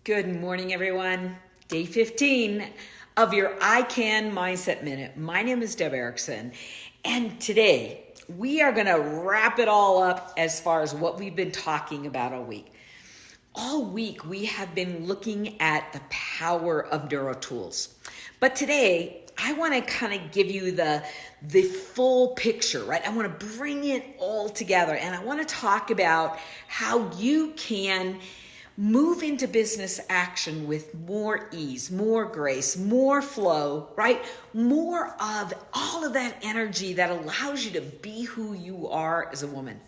Good morning, everyone. Day 15 of your ICAN Mindset Minute. My name is Deb Erickson, and today we are going to wrap it all up as far as what we've been talking about all week. All week, we have been looking at the power of Neuro Tools. But today, I want to kind of give you the full picture, right? I want to bring it all together, and I want to talk about how you can move into business action with more ease, more grace, more flow, right? More of all of that energy that allows you to be who you are as a woman.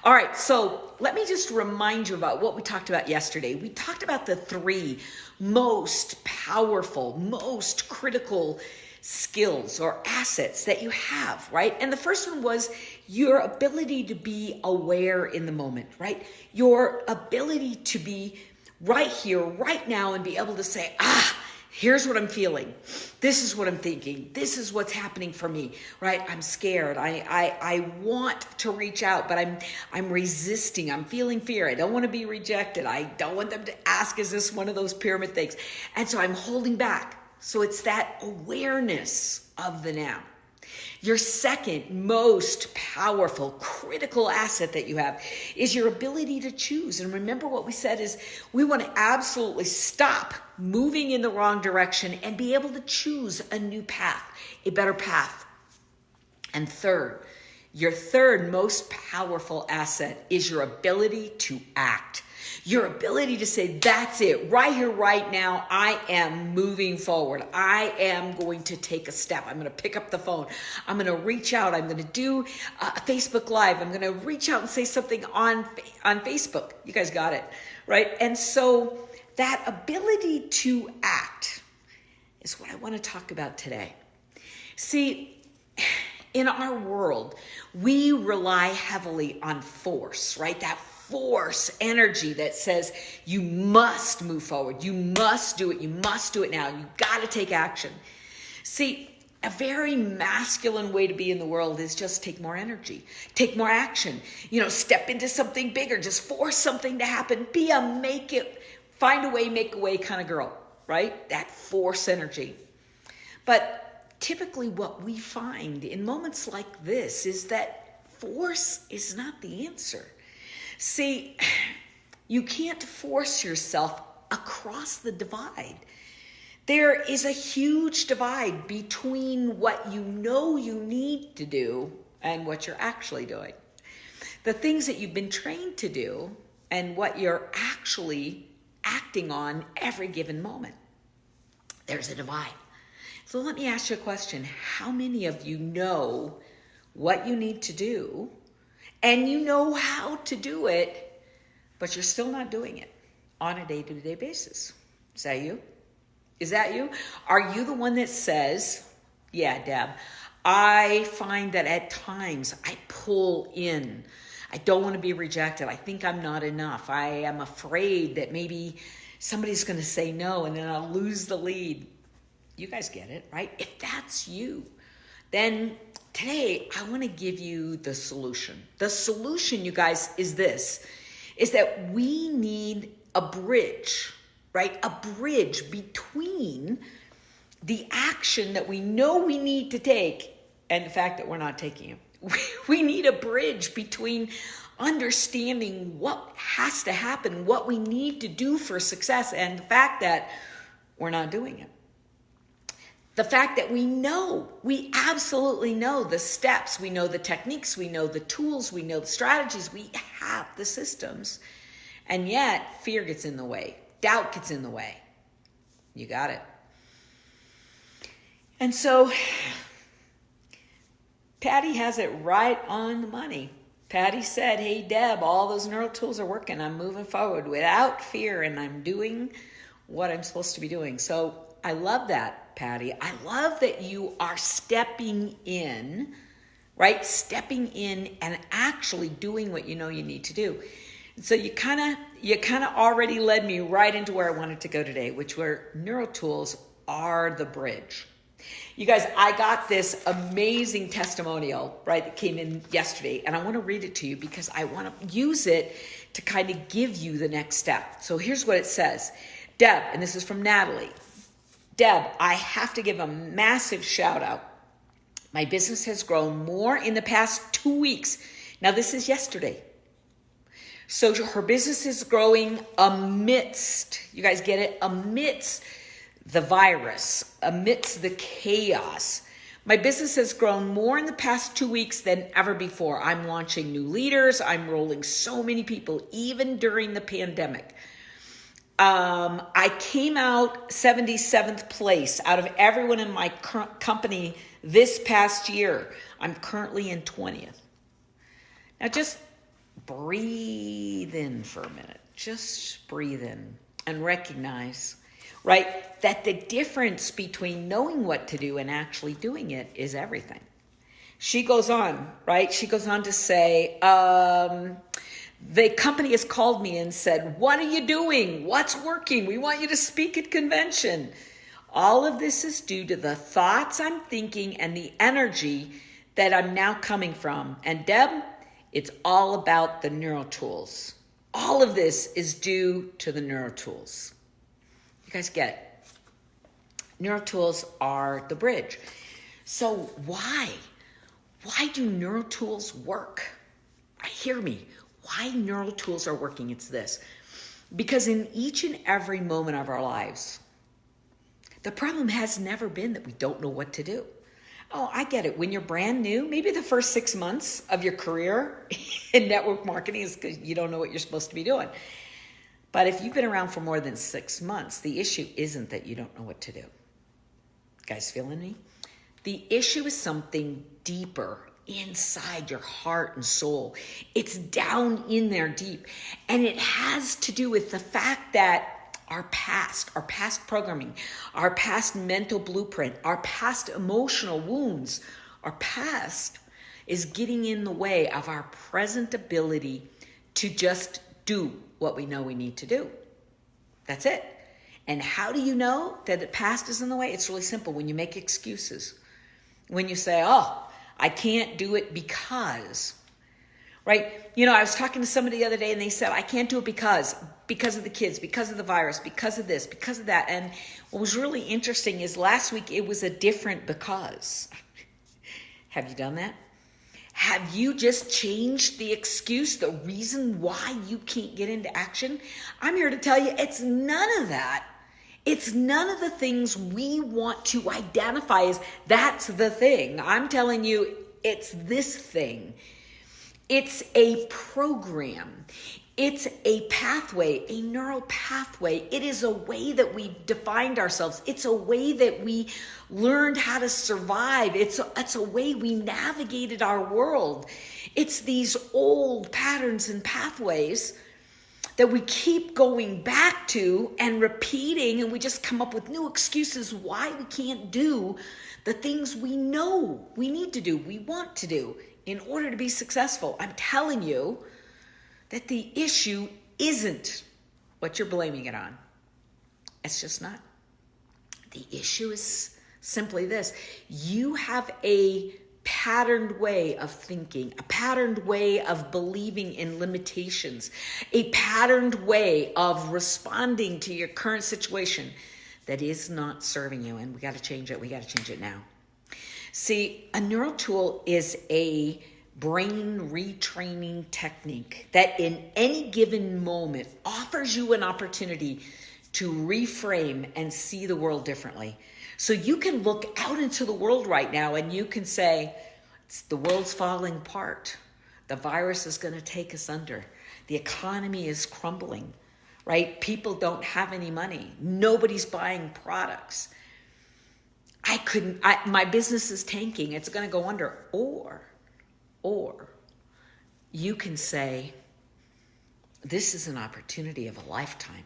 All right, so let me just remind you about what we talked about yesterday. We talked about the three most powerful, most critical skills or assets that you have, right? And the first one was your ability to be aware in the moment, right? Your ability to be right here, right now, and be able to say, here's what I'm feeling. This is what I'm thinking. This is what's happening for me, right? I'm scared. I want to reach out, but I'm resisting. I'm feeling fear. I don't want to be rejected. I don't want them to ask, is this one of those pyramid things? And so I'm holding back. So it's that awareness of the now. Your second most powerful, critical asset that you have is your ability to choose. And remember what we said is we want to absolutely stop moving in the wrong direction and be able to choose a new path, a better path. And third, your third most powerful asset is your ability to act. Your ability to say, that's it, right here, right now, I am moving forward. I am going to take a step. I'm going to pick up the phone. I'm going to reach out. I'm going to do a Facebook Live. I'm going to reach out and say something on Facebook. You guys got it, right? And so that ability to act is what I want to talk about today. See, in our world, we rely heavily on force, right? That force energy that says you must move forward. You must do it. You must do it now. You got to take action. See, a very masculine way to be in the world is just take more energy, take more action, step into something bigger, just force something to happen, be a make it, find a way, make a way kind of girl, right? That force energy. But typically what we find in moments like this is that force is not the answer. See, you can't force yourself across the divide. There is a huge divide between what you know you need to do and what you're actually doing. The things that you've been trained to do and what you're actually acting on every given moment. There's a divide. So let me ask you a question. How many of you know what you need to do and you know how to do it, but you're still not doing it on a day-to-day basis? Is that you? Is that you? Are you the one that says, yeah, Deb, I find that at times I pull in. I don't want to be rejected. I think I'm not enough. I am afraid that maybe somebody's going to say no and then I'll lose the lead. You guys get it, right? If that's you, then today I want to give you the solution. The solution, you guys, is this, is that we need a bridge, right? A bridge between the action that we know we need to take and the fact that we're not taking it. We need a bridge between understanding what has to happen, what we need to do for success, and the fact that we're not doing it. The fact that we absolutely know the steps, we know the techniques, we know the tools, we know the strategies, we have the systems, and yet fear gets in the way, doubt gets in the way. You got it. And so Patty has it right on the money. Patty said, hey, Deb, all those neural tools are working. I'm moving forward without fear, and I'm doing what I'm supposed to be doing. So I love that, Patty. I love that you are stepping in, right? Stepping in and actually doing what you know you need to do. And so you kind of already led me right into where I wanted to go today, which were Neuro Tools are the bridge. You guys, I got this amazing testimonial, right, that came in yesterday, and I want to read it to you because I want to use it to kind of give you the next step. So here's what it says. Deb, and this is from Natalie. Deb, I have to give a massive shout out. My business has grown more in the past 2 weeks. Now, this is yesterday. So her business is growing amidst, you guys get it? Amidst the virus, amidst the chaos. My business has grown more in the past 2 weeks than ever before. I'm launching new leaders. I'm rolling so many people, even during the pandemic. I came out 77th place out of everyone in my company this past year. I'm currently in 20th. Now just breathe in for a minute. Just breathe in and recognize, right, that the difference between knowing what to do and actually doing it is everything. She goes on, right? She goes on to say, the company has called me and said, what are you doing? What's working? We want you to speak at convention. All of this is due to the thoughts I'm thinking and the energy that I'm now coming from. And Deb, it's all about the Neuro Tools. All of this is due to the Neuro Tools. You guys get it. Neuro Tools are the bridge. So why? Why do Neuro Tools work? Hear me. Why Neuro Tools are working, it's this. Because in each and every moment of our lives, the problem has never been that we don't know what to do. Oh, I get it. When you're brand new, maybe the first 6 months of your career in network marketing is because you don't know what you're supposed to be doing. But if you've been around for more than 6 months, the issue isn't that you don't know what to do. Guys feeling me? The issue is something deeper inside your heart and soul. It's down in there deep. And it has to do with the fact that our past programming, our past mental blueprint, our past emotional wounds, our past is getting in the way of our present ability to just do what we know we need to do. That's it. And how do you know that the past is in the way? It's really simple. When you make excuses, when you say, oh, I can't do it because, right? You know, I was talking to somebody the other day and they said, I can't do it because of the kids, because of the virus, because of this, because of that. And what was really interesting is last week it was a different because. Have you done that? Have you just changed the excuse, the reason why you can't get into action? I'm here to tell you it's none of that. It's none of the things we want to identify as that's the thing. I'm telling you, it's this thing. It's a program. It's a pathway, a neural pathway. It is a way that we've defined ourselves. It's a way that we learned how to survive. It's a way we navigated our world. It's these old patterns and pathways that we keep going back to and repeating, and we just come up with new excuses why we can't do the things we know we need to do, we want to do in order to be successful. I'm telling you that the issue isn't what you're blaming it on. It's just not. The issue is simply this. You have a patterned way of thinking, a patterned way of believing in limitations, a patterned way of responding to your current situation that is not serving you. And we got to change it. We got to change it now. See, a neural tool is a brain retraining technique that in any given moment offers you an opportunity to reframe and see the world differently. So you can look out into the world right now and you can say, the world's falling apart. The virus is going to take us under. The economy is crumbling, right? People don't have any money. Nobody's buying products. My business is tanking. It's going to go under. Or you can say, this is an opportunity of a lifetime.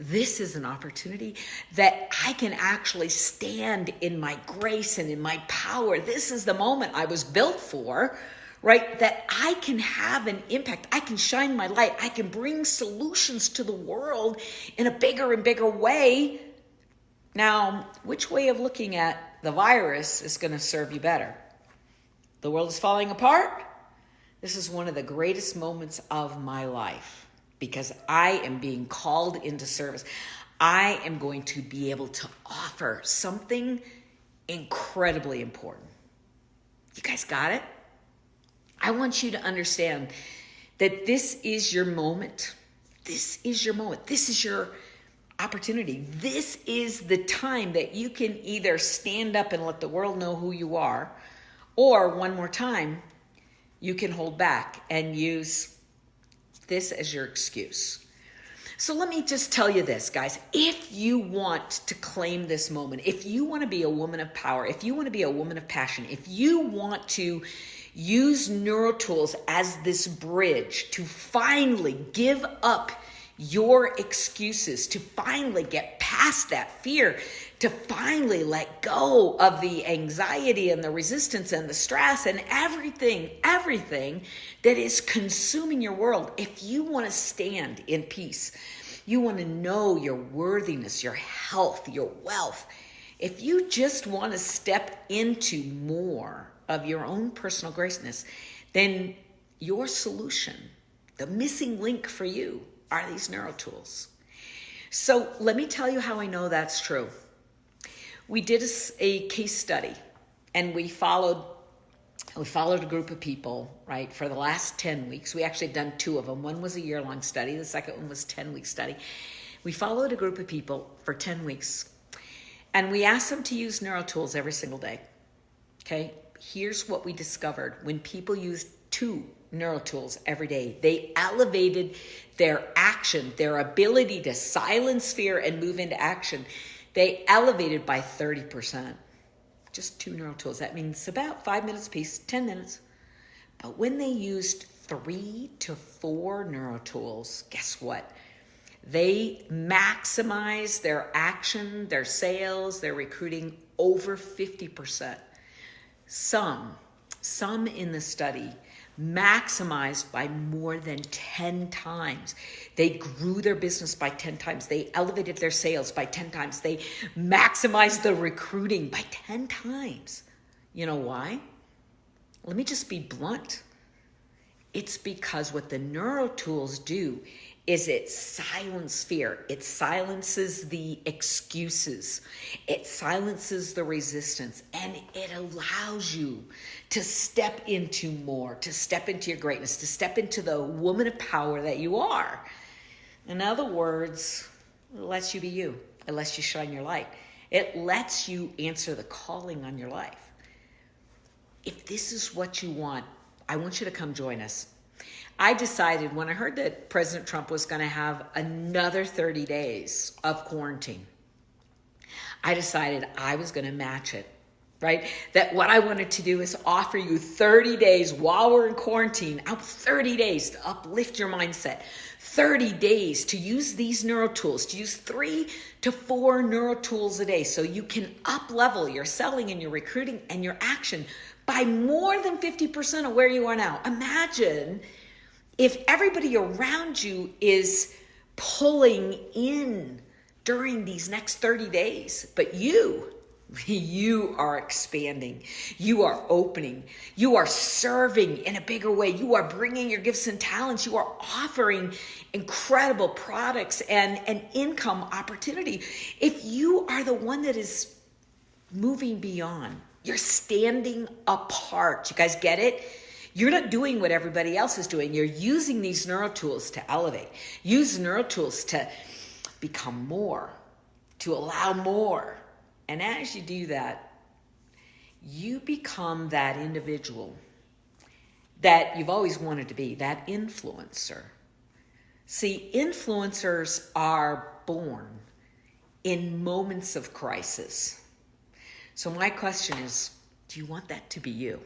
This is an opportunity that I can actually stand in my grace and in my power. This is the moment I was built for, right? That I can have an impact. I can shine my light. I can bring solutions to the world in a bigger and bigger way. Now, which way of looking at the virus is going to serve you better? The world is falling apart. This is one of the greatest moments of my life because I am being called into service. I am going to be able to offer something incredibly important. You guys got it? I want you to understand that this is your moment. This is your moment. This is your opportunity. This is the time that you can either stand up and let the world know who you are, or one more time, you can hold back and use this as your excuse. So let me just tell you this, guys. If you want to claim this moment, if you want to be a woman of power, if you want to be a woman of passion, if you want to use Neuro Tools as this bridge to finally give up your excuses, to finally get past that fear, to finally let go of the anxiety and the resistance and the stress and everything that is consuming your world. If you want to stand in peace, you want to know your worthiness, your health, your wealth, if you just want to step into more of your own personal greatness, then your solution, the missing link for you, are these Neuro Tools. So let me tell you how I know that's true. We did a case study, and we followed a group of people, right, for the last 10 weeks. We actually done 2 of them. One was a year-long study. The second one was a 10-week study. We followed a group of people for 10 weeks, and we asked them to use Neuro Tools every single day. Okay, here's what we discovered. When people used 2 Neuro Tools every day, they elevated their action, their ability to silence fear and move into action. They elevated by 30%. Just 2 Neuro Tools. That means about 5 minutes a piece, 10 minutes. But when they used 3 to 4 Neuro Tools, guess what? They maximized their action, their sales, their recruiting over 50%. Some in the study maximized by more than 10 times. They grew their business by 10 times. They elevated their sales by 10 times. They maximized the recruiting by 10 times. You know why? Let me just be blunt. It's because what the Neuro Tools do is it silences fear. It silences the excuses. It silences the resistance. And it allows you to step into more, to step into your greatness, to step into the woman of power that you are. In other words, it lets you be you. It lets you shine your light. It lets you answer the calling on your life. If this is what you want, I want you to come join us. I decided when I heard that President Trump was going to have another 30 days of quarantine, I decided I was going to match it, right? That what I wanted to do is offer you 30 days while we're in quarantine, 30 days to uplift your mindset, 30 days to use these Neuro Tools, to use 3 to 4 Neuro Tools a day so you can up-level your selling and your recruiting and your action by more than 50% of where you are now. Imagine if everybody around you is pulling in during these next 30 days, but you are expanding, you are opening, you are serving in a bigger way, you are bringing your gifts and talents, you are offering incredible products and an income opportunity. If you are the one that is moving beyond, you're standing apart. You guys get it? You're not doing what everybody else is doing. You're using these Neuro Tools to elevate. Use Neuro Tools to become more, to allow more. And as you do that, you become that individual that you've always wanted to be, that influencer. See, influencers are born in moments of crisis. So my question is, do you want that to be you?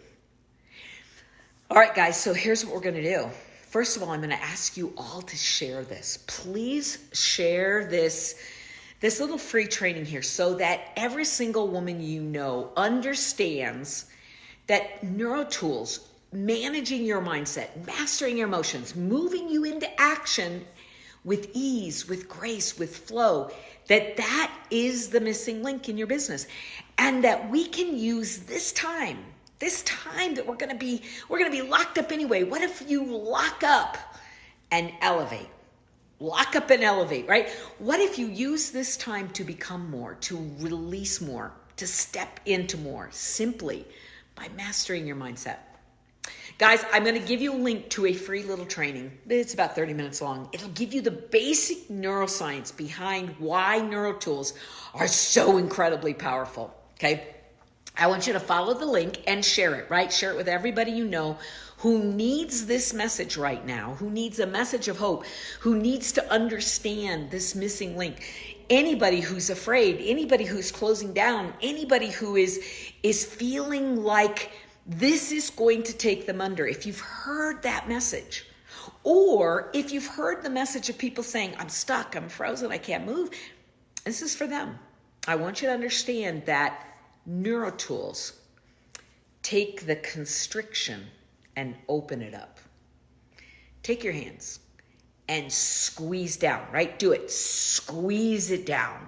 All right, guys, so here's what we're going to do. First of all, I'm going to ask you all to share this. Please share this little free training here so that every single woman you know understands that Neuro Tools, managing your mindset, mastering your emotions, moving you into action with ease, with grace, with flow, that is the missing link in your business. And that we can use this time that we're going to be locked up anyway. What if you lock up and elevate? lock up and elevate, right? What if you use this time to become more, to release more, to step into more, simply by mastering your mindset? Guys, I'm going to give you a link to a free little training. It's about 30 minutes long. It'll give you the basic neuroscience behind why Neuro Tools are so incredibly powerful, okay? I want you to follow the link and share it, right? Share it with everybody you know who needs this message right now, who needs a message of hope, who needs to understand this missing link. Anybody who's afraid, anybody who's closing down, anybody who is feeling like this is going to take them under. If you've heard that message, or if you've heard the message of people saying, I'm stuck, I'm frozen, I can't move, this is for them. I want you to understand that Neuro Tools take the constriction and open it up. Take your hands and squeeze down, right? Do it. Squeeze it down.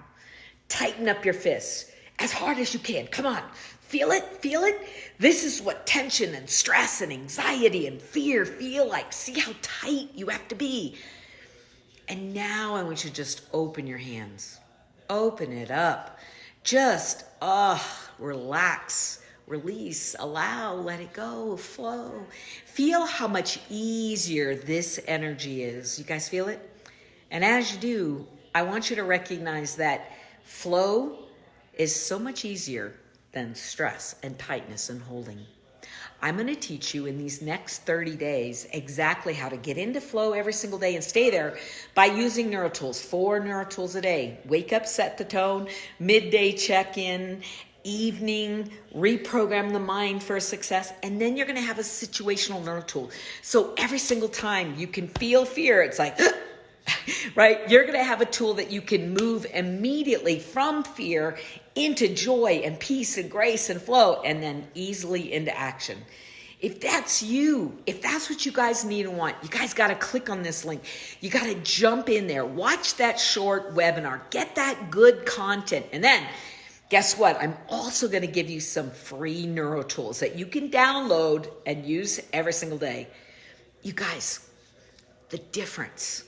Tighten up your fists as hard as you can. Come on. Feel it? Feel it? This is what tension and stress and anxiety and fear feel like. See how tight you have to be. And now I want you to just open your hands. Open it up. Just, relax. Release, allow, let it go, flow. Feel how much easier this energy is. You guys feel it? And as you do, I want you to recognize that flow is so much easier than stress and tightness and holding. I'm going to teach you in these next 30 days exactly how to get into flow every single day and stay there by using Neuro Tools. 4 Neuro Tools a day. Wake up, set the tone, midday check-in, evening, reprogram the mind for success, and then you're going to have a situational Neuro Tool. So every single time you can feel fear, it's like, right? You're going to have a tool that you can move immediately from fear into joy and peace and grace and flow, and then easily into action. If that's you, if that's what you guys need and want, you guys got to click on this link. You got to jump in there, watch that short webinar, get that good content, and then guess what? I'm also going to give you some free Neuro Tools that you can download and use every single day. You guys, the difference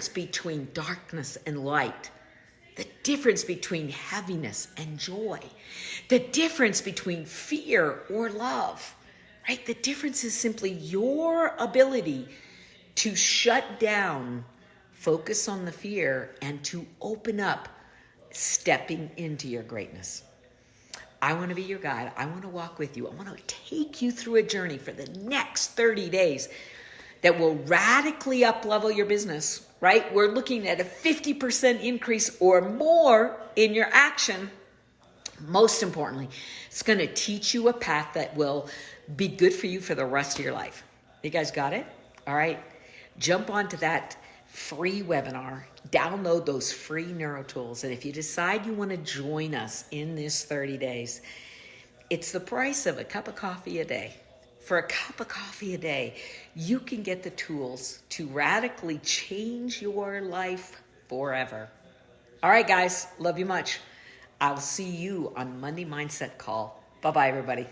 between darkness and light, the difference between heaviness and joy, the difference between fear or love, right? The difference is simply your ability to shut down, focus on the fear, and to open up, stepping into your greatness. I want to be your guide. I want to walk with you. I want to take you through a journey for the next 30 days that will radically up-level your business, right? We're looking at a 50% increase or more in your action. Most importantly, it's going to teach you a path that will be good for you for the rest of your life. You guys got it? All right. Jump onto that free webinar, download those free Neuro Tools, and if you decide you want to join us in this 30 days, it's the price of a cup of coffee a day. For a cup of coffee a day, you can get the tools to radically change your life forever. All right, guys, love you much. I'll see you on Monday Mindset Call. Bye-bye, everybody.